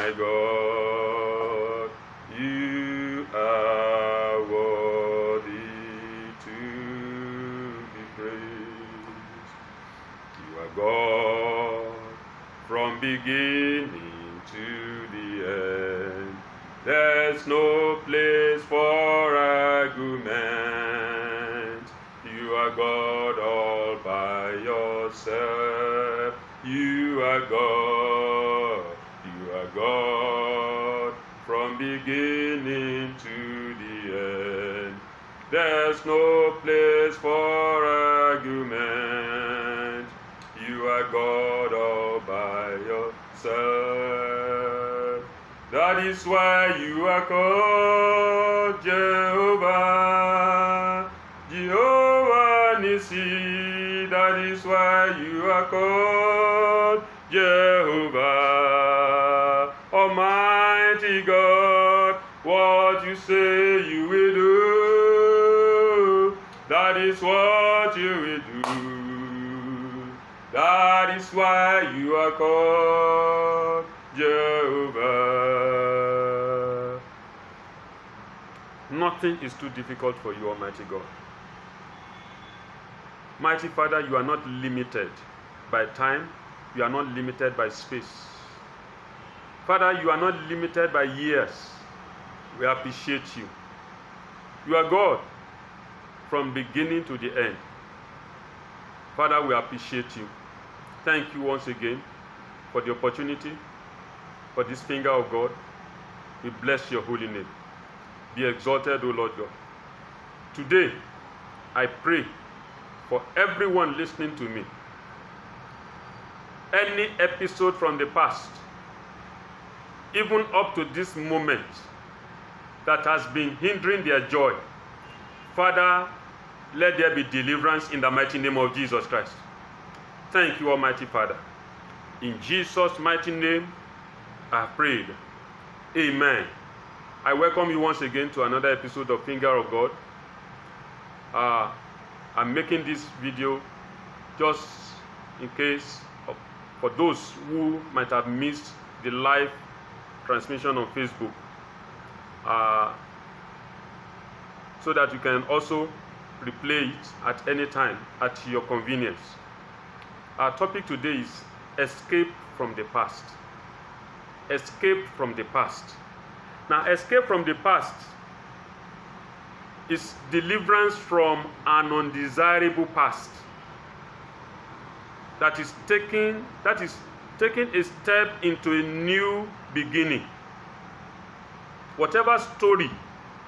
my God, you are worthy to be praised. You are God from beginning to the end. There's no place for argument. You are God all by yourself. You are God. You are God from beginning to the end. There's no place for argument. You are God all by yourself. That is why you are called Jehovah, Jehovah Nissi. That is why you are called Jehovah, Almighty God. What you say you will do, that is what you will do. That is why you are called Jehovah. Nothing is too difficult for you, Almighty God. Mighty Father, you are not limited by time. You are not limited by space. Father, you are not limited by years. We appreciate you. You are God from beginning to the end. Father, we appreciate you. Thank you once again for the opportunity, for this finger of God. We bless your holy name. Be exalted, O Lord God. Today, I pray for everyone listening to me. Any episode from the past, even up to this moment, that has been hindering their joy, Father, let there be deliverance in the mighty name of Jesus Christ. Thank you, Almighty Father. In Jesus' mighty name, I have prayed. Amen. I welcome you once again to another episode of Finger of God. I'm making this video just in case for those who might have missed the live transmission on Facebook, so that you can also replay it at any time at your convenience. Our topic today is escape from the past. Escape from the past. Now, escape from the past is deliverance from an undesirable past that is taking a step into a new beginning. Whatever story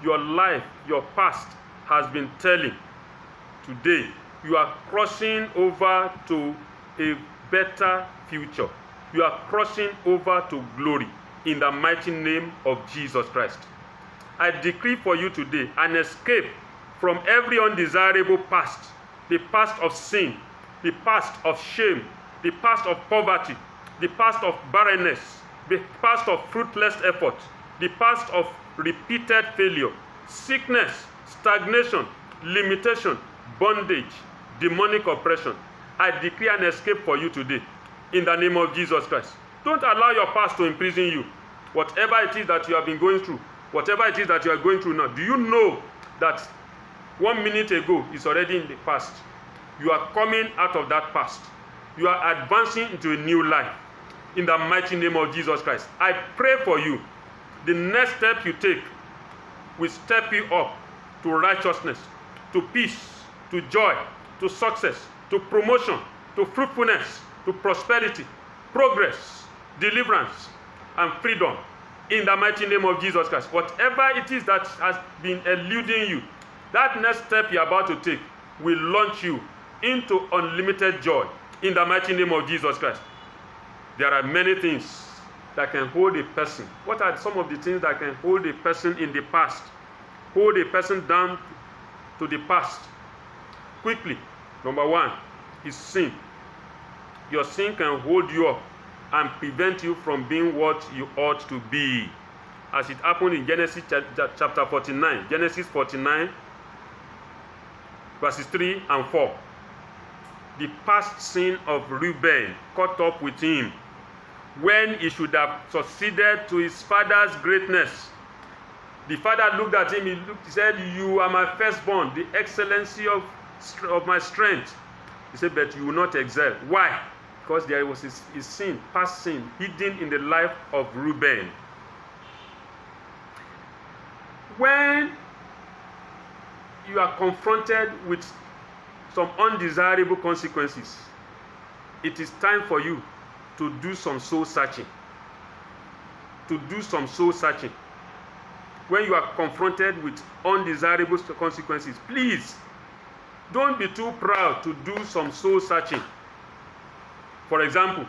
your life, your past has been telling, today you are crossing over to a better future. You are crossing over to glory in the mighty name of Jesus Christ. I decree for you today an escape from every undesirable past, the past of sin, the past of shame, the past of poverty, the past of barrenness, the past of fruitless effort, the past of repeated failure, sickness, stagnation, limitation, bondage, demonic oppression. I decree an escape for you today in the name of Jesus Christ. Don't allow your past to imprison you. Whatever it is that you have been going through, whatever it is that you are going through now, do you know that 1 minute ago is already in the past? You are coming out of that past. You are advancing into a new life in the mighty name of Jesus Christ. I pray for you. The next step you take will step you up to righteousness, to peace, to joy, to success, to promotion, to fruitfulness, to prosperity, progress, deliverance, and freedom in the mighty name of Jesus Christ. Whatever it is that has been eluding you, that next step you're about to take will launch you into unlimited joy in the mighty name of Jesus Christ. There are many things that can hold a person. What are some of the things that can hold a person in the past? Hold a person down to the past quickly. Number one is sin. Your sin can hold you up and prevent you from being what you ought to be, as it happened in Genesis chapter 49. Genesis 49 verses 3 and 4. The past sin of Reuben caught up with him. when he should have succeeded to his father's greatness. The father looked at him, he said, "You are my firstborn, the excellency of my strength." He said, "But you will not excel." Why? Because there was his sin, past sin, hidden in the life of Reuben. When you are confronted with some undesirable consequences, it is time for you to do some soul searching. To do some soul searching. When you are confronted with undesirable consequences, please don't be too proud to do some soul searching. For example,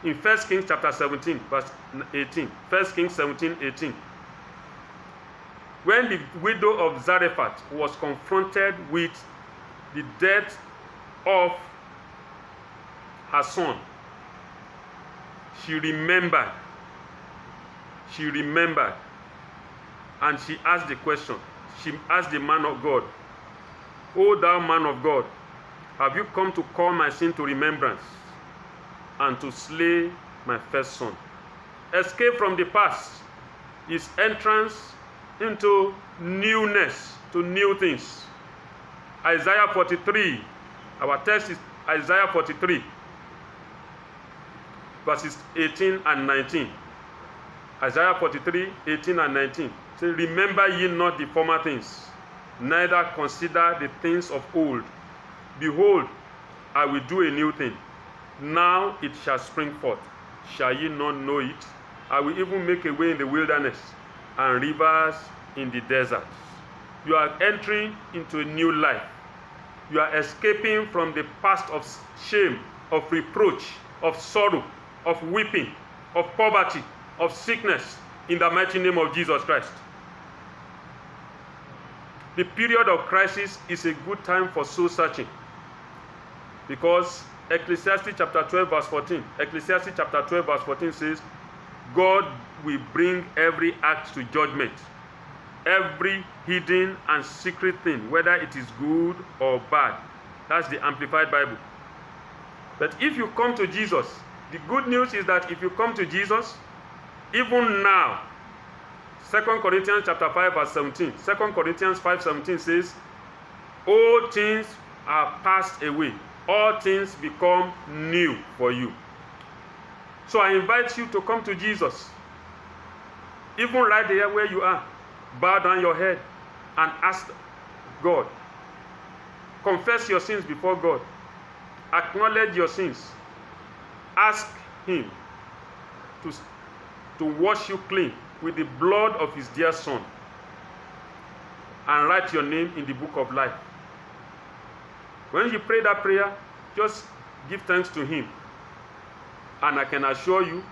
in 1 Kings chapter 17, verse 18, 1 Kings 17, 18, when the widow of Zarephath was confronted with the death of her son, she remembered, and she asked the question. She asked the man of God, "O thou man of God, have you come to call my sin to remembrance and to slay my first son?" Escape from the past is entrance into newness, to new things. Isaiah 43, our text is Isaiah 43, verses 18 and 19. Isaiah 43, 18 and 19. Say, "Remember ye not the former things, neither consider the things of old. Behold, I will do a new thing. Now it shall spring forth. Shall ye not know it? I will even make a way in the wilderness and rivers in the desert." You are entering into a new life. You are escaping from the past of shame, of reproach, of sorrow, of weeping, of poverty, of sickness, in the mighty name of Jesus Christ. The period of crisis is a good time for soul searching, because Ecclesiastes chapter 12 verse 14, Ecclesiastes chapter 12 verse 14 says, "God will bring every act to judgment, every hidden and secret thing, whether it is good or bad." That's the Amplified Bible. But if you come to Jesus, the good news is that if you come to Jesus, even now, 2 Corinthians chapter 5 verse 17, 2 Corinthians 5:17 says, "All things are passed away, all things become new for you." So I invite you to come to Jesus. Even right there where you are, bow down your head and ask God. Confess your sins before God. Acknowledge your sins. Ask Him to wash you clean with the blood of His dear Son, and write your name in the book of life. When you pray that prayer, just give thanks to Him. And I can assure you,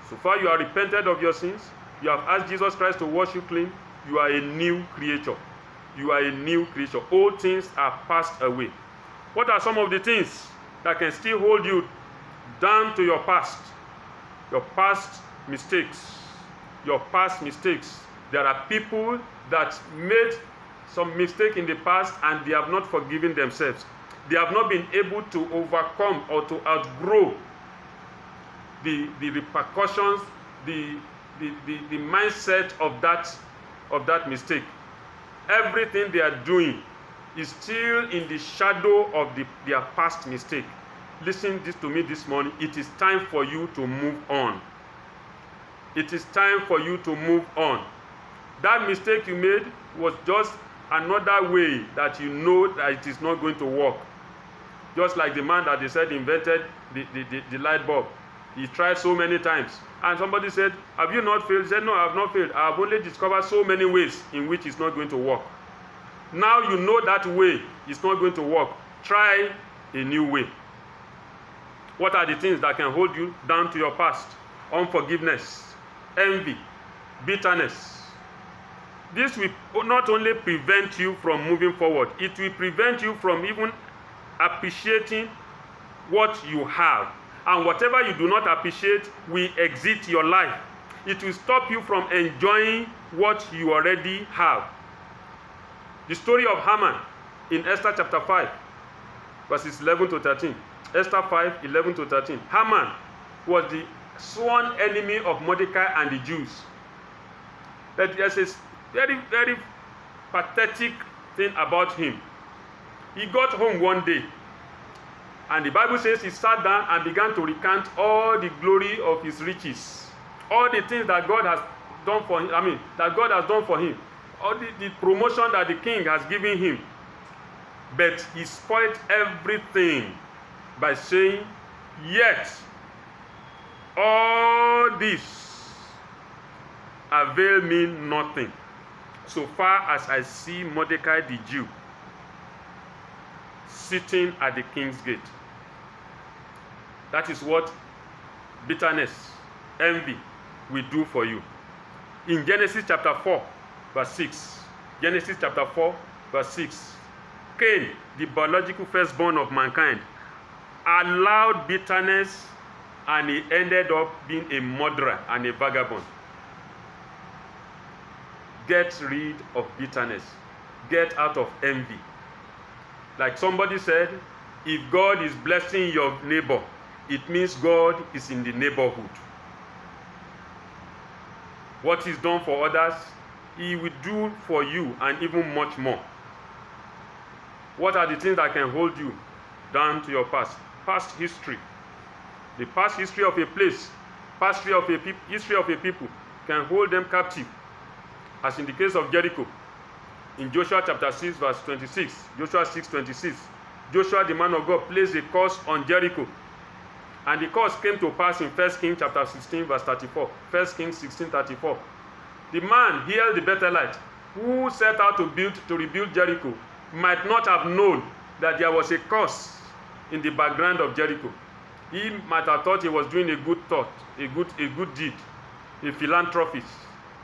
so far you are repented of your sins, you have asked Jesus Christ to wash you clean, you are a new creature. You are a new creature. All things are passed away. What are some of the things that can still hold you down to your past? Your past mistakes. Your past mistakes. There are people that made some mistake in the past and they have not forgiven themselves. They have not been able to overcome or to outgrow the repercussions, the mindset of that mistake. Everything they are doing is still in the shadow of their past mistake. Listen to me this morning. It is time for you to move on. It is time for you to move on. That mistake you made was just another way that you know that it is not going to work. Just like the man that they said invented the light bulb. He tried so many times. And somebody said, "Have you not failed?" He said, "No, I have not failed. I have only discovered so many ways in which it's not going to work." Now you know that way is not going to work. Try a new way. What are the things that can hold you down to your past? Unforgiveness, envy, bitterness. This will not only prevent you from moving forward, it will prevent you from even appreciating what you have. And whatever you do not appreciate will exit your life. It will stop you from enjoying what you already have. The story of Haman in Esther chapter 5, verses 11 to 13. Esther 5, 11 to 13. Haman was the sworn enemy of Mordecai and the Jews. But there's a very, very pathetic thing about him. He got home one day, and the Bible says he sat down and began to recount all the glory of his riches, all the things that God has done for him. That God has done for him, all the promotion that the king has given him. But he spoiled everything by saying, "Yet all this avail me nothing, so far as I see Mordecai the Jew sitting at the king's gate." That is what bitterness, envy will do for you. In Genesis chapter 4, verse 6, Genesis chapter 4, verse 6, Cain, the biological firstborn of mankind, allowed bitterness, and he ended up being a murderer and a vagabond. Get rid of bitterness. Get out of envy. Like somebody said, if God is blessing your neighbor, it means God is in the neighborhood. What He's done for others, He will do for you, and even much more. What are the things that can hold you down to your past? Past history. The past history of a place, past history of a people can hold them captive. As in the case of Jericho, in Joshua chapter 6, verse 26, Joshua 6:26, Joshua, the man of God, placed a curse on Jericho. And the curse came to pass in 1 Kings chapter 16, verse 34. 1 Kings 16:34. The man, Hiel the Bethelite, who set out to rebuild Jericho, might not have known that there was a curse in the background of Jericho. He might have thought he was doing a good thought, a good deed, a philanthropist,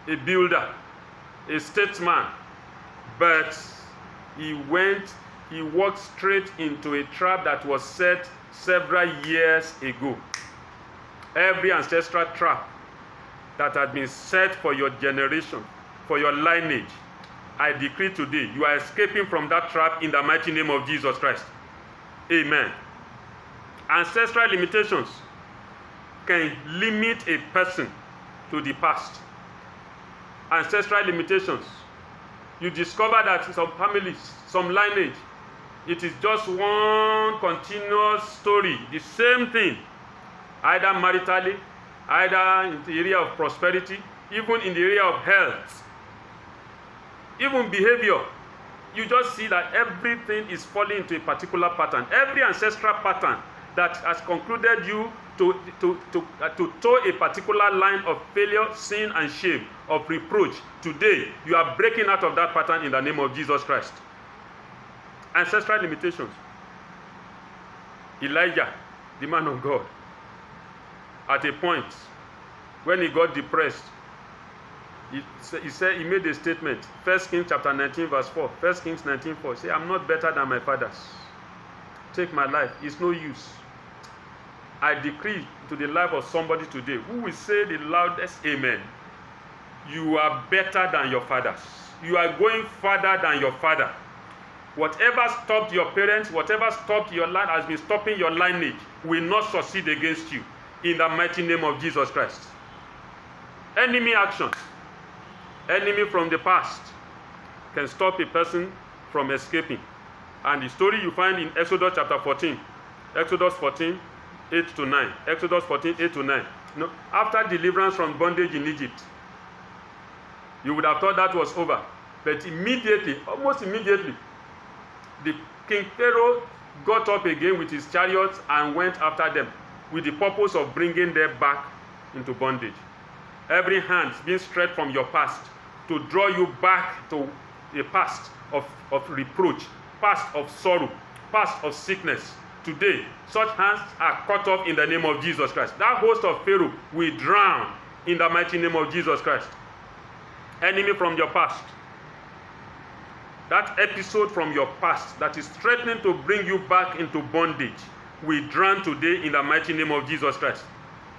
a builder, a statesman. But he walked straight into a trap that was set several years ago. Every ancestral trap that had been set for your generation, for your lineage, I decree today, you are escaping from that trap in the mighty name of Jesus Christ. Amen. Ancestral limitations can limit a person to the past. Ancestral limitations. You discover that some families, some lineage, it is just one continuous story, the same thing, either maritally, either in the area of prosperity, even in the area of health, even behavior. You just see that everything is falling into a particular pattern. Every ancestral pattern that has concluded you to toe a particular line of failure, sin, and shame, of reproach. Today, you are breaking out of that pattern in the name of Jesus Christ. Ancestral limitations. Elijah, the man of God, at a point when he got depressed, he made a statement. 1 Kings chapter 19, verse 4. 1 Kings 19:4. Say, I'm not better than my fathers. Take my life. It's no use. I decree to the life of somebody today who will say the loudest amen. You are better than your fathers. You are going further than your father. Whatever stopped your parents, whatever stopped your line, has been stopping your lineage, will not succeed against you in the mighty name of Jesus Christ. Enemy action. Enemy from the past can stop a person from escaping. And the story you find in Exodus chapter 14. Exodus 14, 8 to 9. Exodus 14, 8 to 9. No, after deliverance from bondage in Egypt, you would have thought that was over. But immediately, almost immediately, the King Pharaoh got up again with his chariots and went after them with the purpose of bringing them back into bondage. Every hand being stretched from your past to draw you back to a past of reproach, past of sorrow, past of sickness. Today, such hands are cut off in the name of Jesus Christ. That host of Pharaoh will drown in the mighty name of Jesus Christ. Enemy from your past. That episode from your past that is threatening to bring you back into bondage will drown today in the mighty name of Jesus Christ.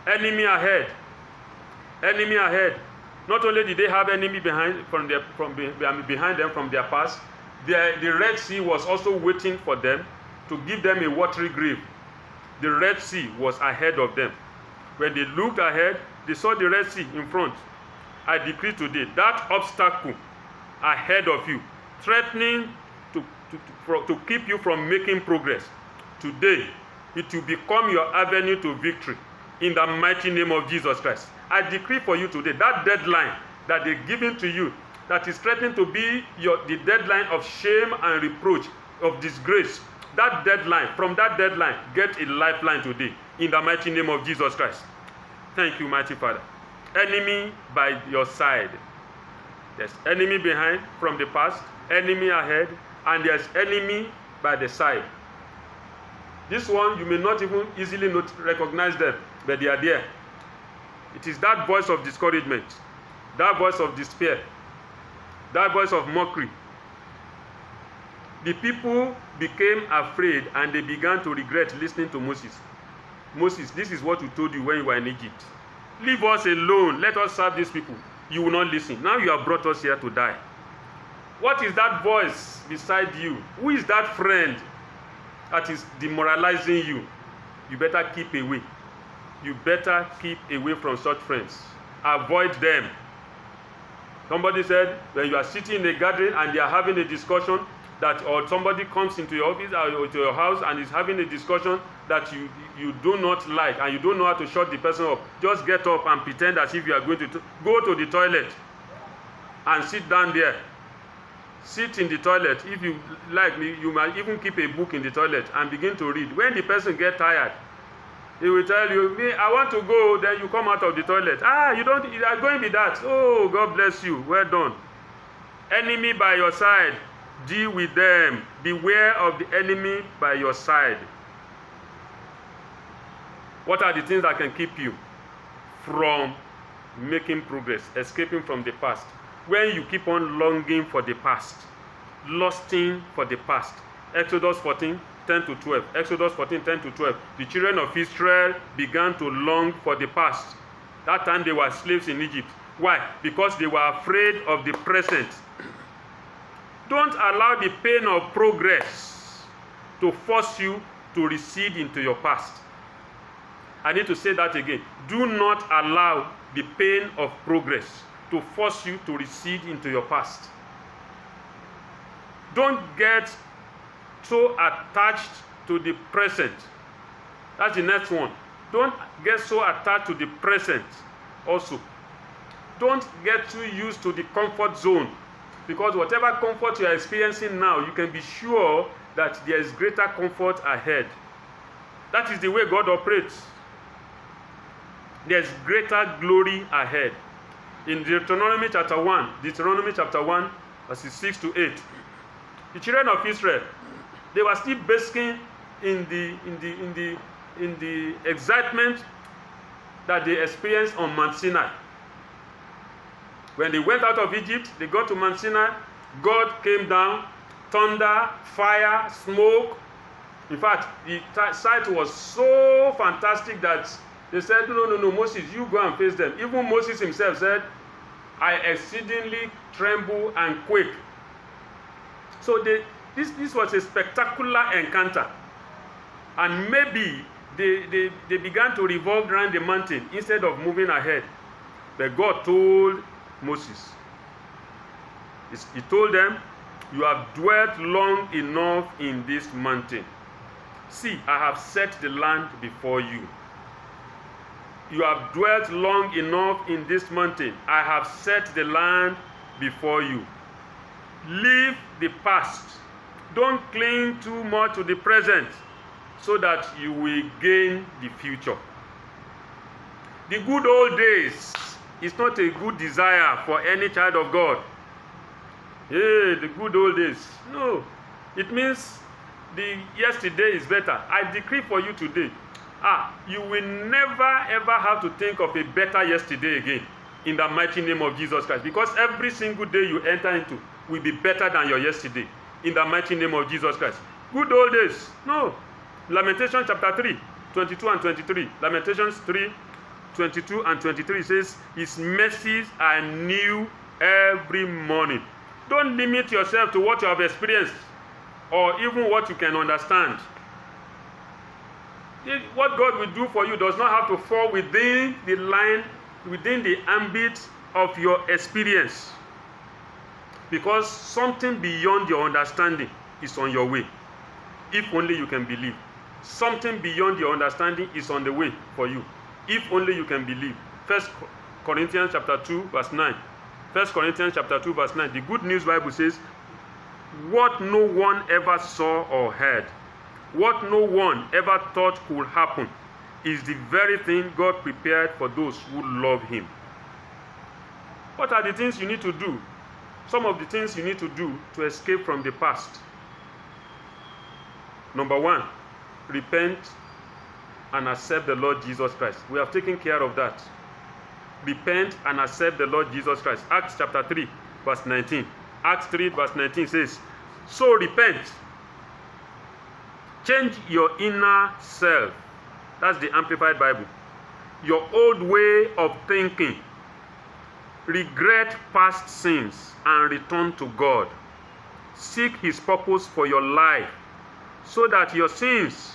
Enemy ahead. Enemy ahead. Not only did they have enemy behind them from their past, the Red Sea was also waiting for them to give them a watery grave. The Red Sea was ahead of them. When they looked ahead, they saw the Red Sea in front. I decree today, that obstacle ahead of you, threatening to keep you from making progress, today, it will become your avenue to victory in the mighty name of Jesus Christ. I decree for you today, that deadline that they're giving to you, that is threatening to be the deadline of shame and reproach, of disgrace, that deadline, from that deadline, get a lifeline today in the mighty name of Jesus Christ. Thank you, mighty Father. Enemy by your side. There's enemy behind from the past, enemy ahead, and there's enemy by the side. This one, you may not even easily recognize them, but they are there. It is that voice of discouragement, that voice of despair, that voice of mockery. The people became afraid and they began to regret listening to Moses. Moses, this is what we told you when you were in Egypt. Leave us alone. Let us serve these people. You will not listen. Now you have brought us here to die. What is that voice beside you? Who is that friend that is demoralizing you? You better keep away. You better keep away from such friends. Avoid them. Somebody said, when you are sitting in a gathering and they are having a discussion, or somebody comes into your office or to your house and is having a discussion that you do not like and you don't know how to shut the person up, just get up and pretend as if you are going to go to the toilet and sit down there. Sit in the toilet. If you like, you might even keep a book in the toilet and begin to read. When the person gets tired, he will tell you, I want to go. Then you come out of the toilet. You are going to be that. Oh, God bless you. Well done. Enemy by your side. Deal with them. Beware of the enemy by your side. What are the things that can keep you from making progress, escaping from the past? When you keep on longing for the past, lusting for the past. Exodus 14, 10 to 12. Exodus 14, 10 to 12. The children of Israel began to long for the past. That time they were slaves in Egypt. Why? Because they were afraid of the present. Don't allow the pain of progress to force you to recede into your past. I need to say that again. Do not allow the pain of progress to force you to recede into your past. Don't get so attached to the present. That's the next one. Don't get so attached to the present also. Don't get too used to the comfort zone. Because whatever comfort you are experiencing now, you can be sure that there is greater comfort ahead. That is the way God operates. There is greater glory ahead. In Deuteronomy chapter 1, verses 6 to 8, the children of Israel, they were still basking in the excitement that they experienced on Mount Sinai. When they went out of Egypt, they got to Mount Sinai. God came down, thunder, fire, smoke. In fact, the sight was so fantastic that they said, no, Moses, you go and face them. Even Moses himself said, I exceedingly tremble and quake. So this was a spectacular encounter. And maybe they began to revolve around the mountain instead of moving ahead. But God told Moses, he told them, you have dwelt long enough in this mountain. See, I have set the land before you. You have dwelt long enough in this mountain. I have set the land before you. Leave the past. Don't cling too much to the present so that you will gain the future. The good old days is not a good desire for any child of God. Hey, the good old days. No. It means the yesterday is better. I decree for you today. You will never ever have to think of a better yesterday again in the mighty name of Jesus Christ. Because every single day you enter into will be better than your yesterday in the mighty name of Jesus Christ. Good old days. No. Lamentations chapter 3, 22 and 23. Lamentations 3, 22 and 23 says, his mercies are new every morning. Don't limit yourself to what you have experienced or even what you can understand. What God will do for you does not have to fall within the line, within the ambit of your experience. Because something beyond your understanding is on your way. If only you can believe. Something beyond your understanding is on the way for you. If only you can believe. 1 Corinthians chapter 2 verse 9. 1 Corinthians chapter 2 verse 9. The Good News Bible says, what no one ever saw or heard, what no one ever thought could happen, is the very thing God prepared for those who love him. What are the things you need to do? Some of the things you need to do to escape from the past. Number one, repent and accept the Lord Jesus Christ. We have taken care of that. Repent and accept the Lord Jesus Christ. Acts chapter 3 verse 19. Acts 3 verse 19 says, so repent. Change your inner self. That's the Amplified Bible. Your old way of thinking. Regret past sins and return to God. Seek his purpose for your life so that your sins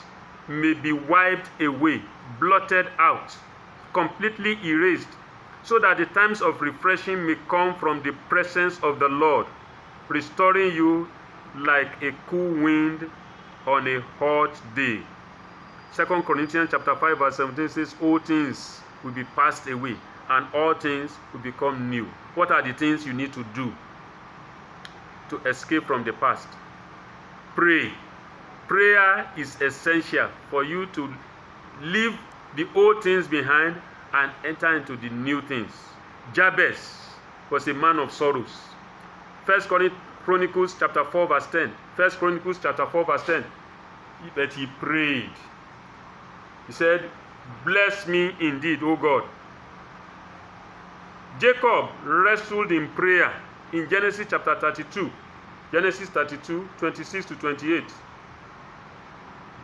may be wiped away, blotted out, completely erased, so that the times of refreshing may come from the presence of the Lord, restoring you like a cool wind on a hot day. 2 Corinthians chapter 5 verse 17 says, all things will be passed away and all things will become new. What are the things you need to do to escape from the past? Pray. Prayer is essential for you to leave the old things behind and enter into the new things. Jabez was a man of sorrows. 1 Chronicles chapter 4 verse 10. 1 Chronicles chapter 4 verse 10. But he prayed. He said, bless me indeed, O God. Jacob wrestled in prayer in Genesis chapter 32. Genesis 32, 26 to 28.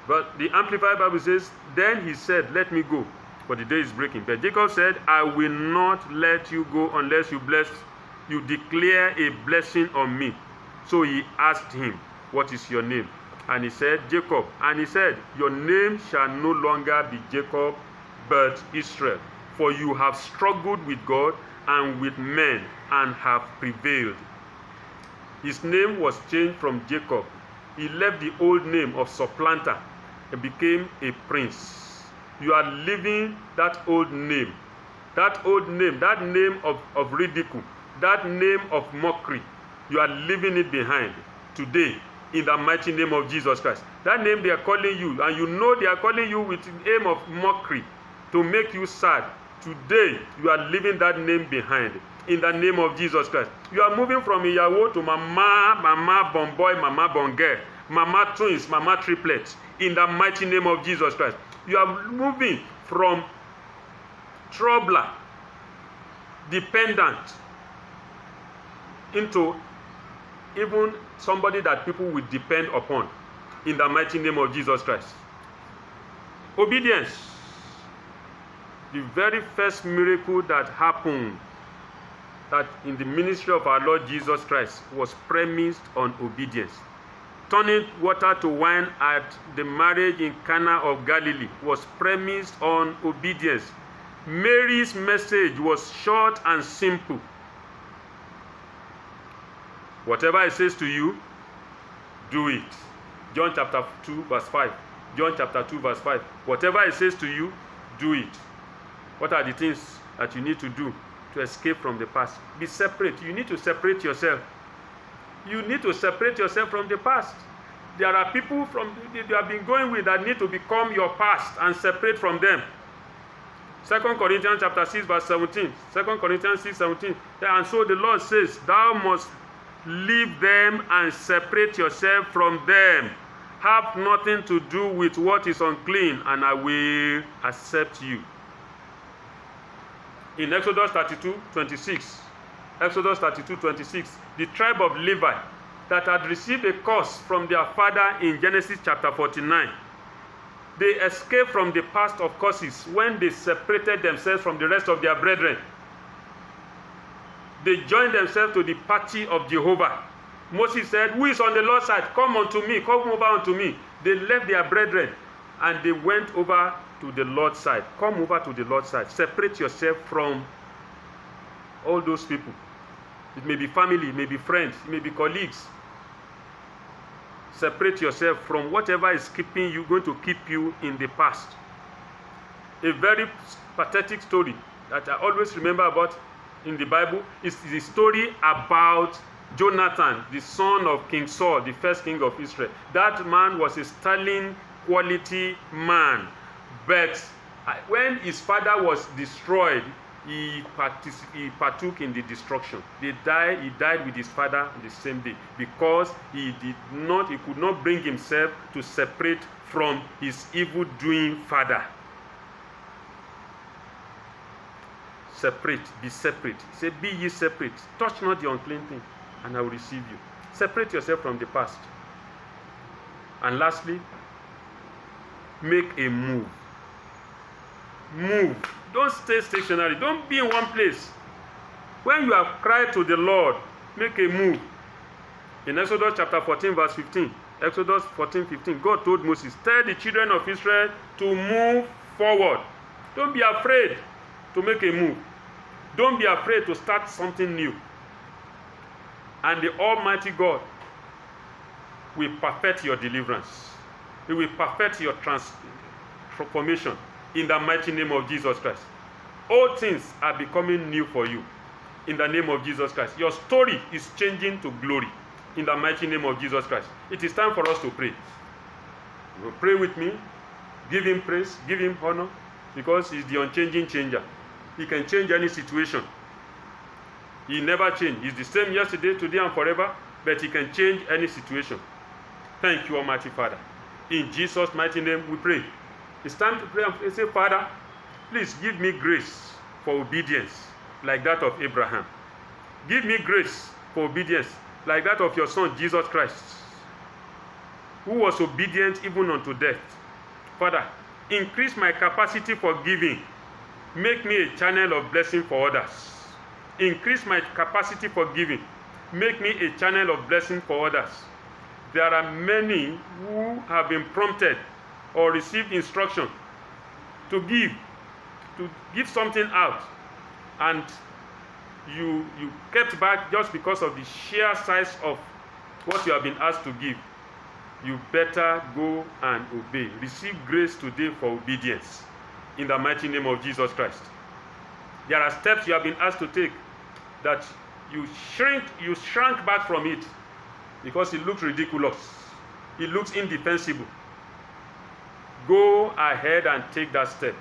But the Amplified Bible says, then he said, let me go, for the day is breaking. But Jacob said, I will not let you go unless you declare a blessing on me. So he asked him, what is your name? And he said, Jacob. And he said, your name shall no longer be Jacob, but Israel. For you have struggled with God and with men and have prevailed. His name was changed from Jacob. He left the old name of supplanter and became a prince. You are leaving that old name, that name of ridicule, that name of mockery. You are leaving it behind today in the mighty name of Jesus Christ. That name they are calling you, and you know they are calling you with the aim of mockery to make you sad. Today, you are leaving that name behind in the name of Jesus Christ. You are moving from Iyawo to Mama bon boy, Mama bon girl, Mama twins, Mama triplets in the mighty name of Jesus Christ. You are moving from troubler, dependent, into even somebody that people will depend upon in the mighty name of Jesus Christ. Obedience. The very first miracle that happened that in the ministry of our Lord Jesus Christ was premised on obedience. Turning water to wine at the marriage in Cana of Galilee was premised on obedience. Mary's message was short and simple. Whatever it says to you, do it. John chapter 2 verse 5. John chapter 2 verse 5. Whatever it says to you, do it. What are the things that you need to do to escape from the past? Be separate. You need to separate yourself. You need to separate yourself from the past. There are people you have been going with that need to become your past and separate from them. 2 Corinthians chapter 6 verse 17. 2 Corinthians 6, 17. And so the Lord says, thou must leave them and separate yourself from them. Have nothing to do with what is unclean, and I will accept you. In Exodus 32, 26, Exodus 32, 26, the tribe of Levi that had received a curse from their father in Genesis chapter 49, they escaped from the past of curses when they separated themselves from the rest of their brethren. They joined themselves to the party of Jehovah. Moses said, who is on the Lord's side? Come unto me, come over unto me. They left their brethren And they went over to the Lord's side. Come over to the Lord's side. Separate yourself from all those people. It may be family, it may be friends, it may be colleagues. Separate yourself from whatever is keeping you, going to keep you in the past. A very pathetic story that I always remember about in the Bible is the story about Jonathan, the son of King Saul, the first king of Israel. That man was a sterling quality man, but when his father was destroyed, he partook in the destruction. He died with his father on the same day because he could not bring himself to separate from his evil-doing father. Separate, be separate. He said, be ye separate. Touch not the unclean thing, and I will receive you. Separate yourself from the past. And lastly, make a move. Move. Don't stay stationary. Don't be in one place. When you have cried to the Lord, make a move. In Exodus chapter 14, verse 15, Exodus 14:15, God told Moses, tell the children of Israel to move forward. Don't be afraid to make a move. Don't be afraid to start something new. And the Almighty God will perfect your deliverance. He will perfect your transformation in the mighty name of Jesus Christ. All things are becoming new for you in the name of Jesus Christ. Your story is changing to glory in the mighty name of Jesus Christ. It is time for us to pray. You will pray with me. Give him praise. Give him honor, because he's the unchanging changer. He can change any situation. He never changed. He's the same yesterday, today, and forever, but he can change any situation. Thank you, Almighty Father. In Jesus' mighty name we pray. It's time to pray and say, Father, please give me grace for obedience like that of Abraham. Give me grace for obedience like that of your Son, Jesus Christ, who was obedient even unto death. Father, increase my capacity for giving. Make me a channel of blessing for others. Increase my capacity for giving. Make me a channel of blessing for others. There are many who have been prompted or received instruction to give something out, and you kept back just because of the sheer size of what you have been asked to give. You better go and obey. Receive grace today for obedience in the mighty name of Jesus Christ. There are steps you have been asked to take that you shrank back from it because it looks ridiculous. It looks indefensible. Go ahead and take that step.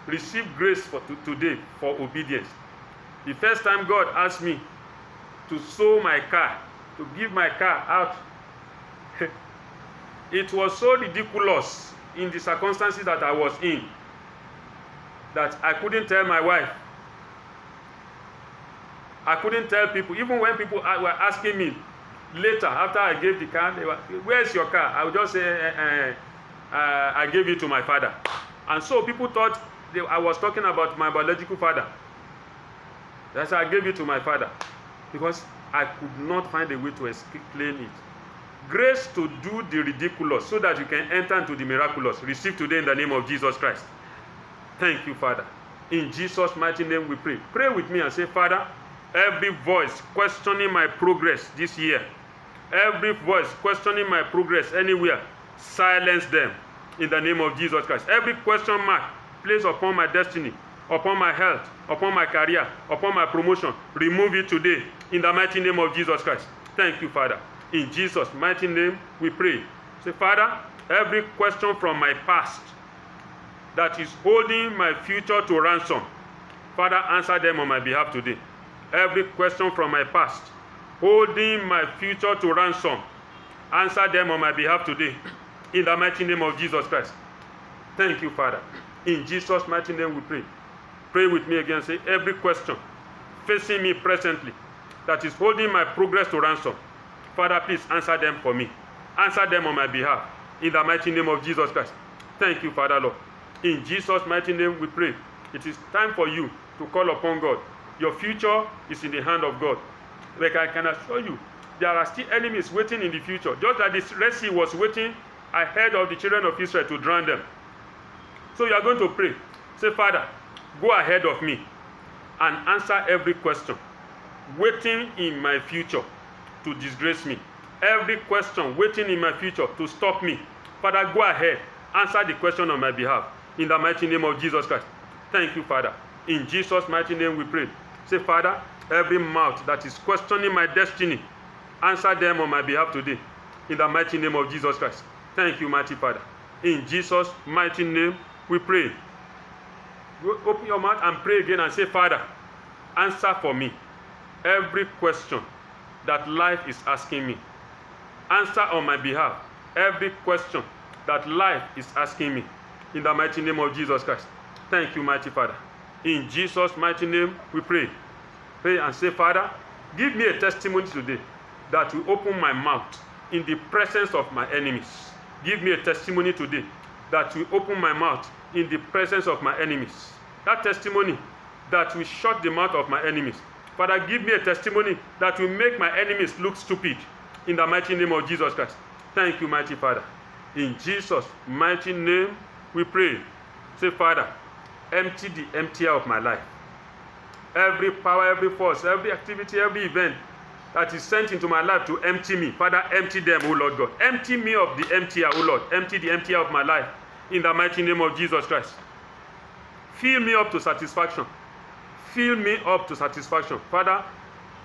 Receive grace for today for obedience. The first time God asked me to sow my car, to give my car out, it was so ridiculous in the circumstances that I was in that I couldn't tell my wife. I couldn't tell people. Even when people were asking me later, after I gave the car, they were, where's your car? I would just say, I gave it to my father. And so people thought I was talking about my biological father. That's why I gave it to my father, because I could not find a way to explain it. Grace to do the ridiculous so that you can enter into the miraculous. Receive today in the name of Jesus Christ. Thank you, Father. In Jesus' mighty name we pray. Pray with me and say, Father, every voice questioning my progress this year, every voice questioning my progress anywhere, silence them in the name of Jesus Christ. Every question mark placed upon my destiny, upon my health, upon my career, upon my promotion, remove it today in the mighty name of Jesus Christ. Thank you, Father. In Jesus' mighty name we pray. Say, Father, every question from my past that is holding my future to ransom, Father, answer them on my behalf today. Every question from my past holding my future to ransom, answer them on my behalf today in the mighty name of Jesus Christ. Thank you, Father. In Jesus' mighty name we pray. Pray with me again. Say, every question facing me presently that is holding my progress to ransom, Father, please answer them for me. Answer them on my behalf in the mighty name of Jesus Christ. Thank you, Father, Lord. In Jesus' mighty name we pray. It is time for you to call upon God. Your future is in the hand of God. Like I can assure you, there are still enemies waiting in the future. Just like the Red Sea was waiting ahead of the children of Israel to drown them. So you are going to pray. Say, Father, go ahead of me and answer every question waiting in my future to disgrace me. Every question waiting in my future to stop me. Father, go ahead. Answer the question on my behalf. In the mighty name of Jesus Christ. Thank you, Father. In Jesus' mighty name we pray. Say, Father, every mouth that is questioning my destiny, answer them on my behalf today. In the mighty name of Jesus Christ. Thank you, mighty Father. In Jesus' mighty name we pray. Open your mouth and pray again and say, Father, answer for me every question that life is asking me. Answer on my behalf every question that life is asking me. In the mighty name of Jesus Christ. Thank you, mighty Father. In Jesus' mighty name we pray. Pray and say, Father, give me a testimony today that will open my mouth in the presence of my enemies. Give me a testimony today that will open my mouth in the presence of my enemies. That testimony that will shut the mouth of my enemies. Father, give me a testimony that will make my enemies look stupid. In the mighty name of Jesus Christ. Thank you, mighty Father. In Jesus' mighty name we pray. Say, Father, empty the emptier of my life. Every power, every force, every activity, every event that is sent into my life to empty me. Father, empty them, O Lord God. Empty me of the emptier, O Lord. Empty the emptier of my life. In the mighty name of Jesus Christ. Fill me up to satisfaction. Fill me up to satisfaction. Father,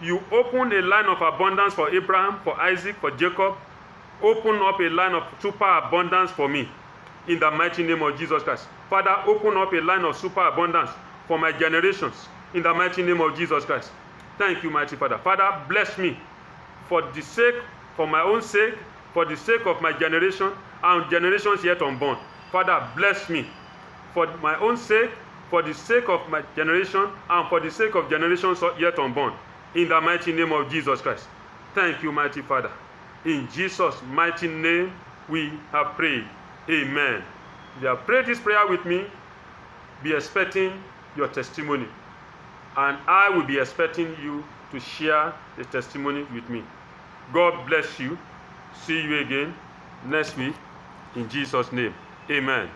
you opened a line of abundance for Abraham, for Isaac, for Jacob. Open up a line of super abundance for me. In the mighty name of Jesus Christ. Father, open up a line of super abundance for my generations. In the mighty name of Jesus Christ. Thank you, mighty Father. Father, bless me for my own sake, for the sake of my generation and generations yet unborn. Father, bless me for my own sake, for the sake of my generation and for the sake of generations yet unborn. In the mighty name of Jesus Christ. Thank you, mighty Father. In Jesus' mighty name we have prayed. Amen. If you have prayed this prayer with me, be expecting your testimony. And I will be expecting you to share the testimony with me. God bless you. See you again next week in Jesus' name. Amen.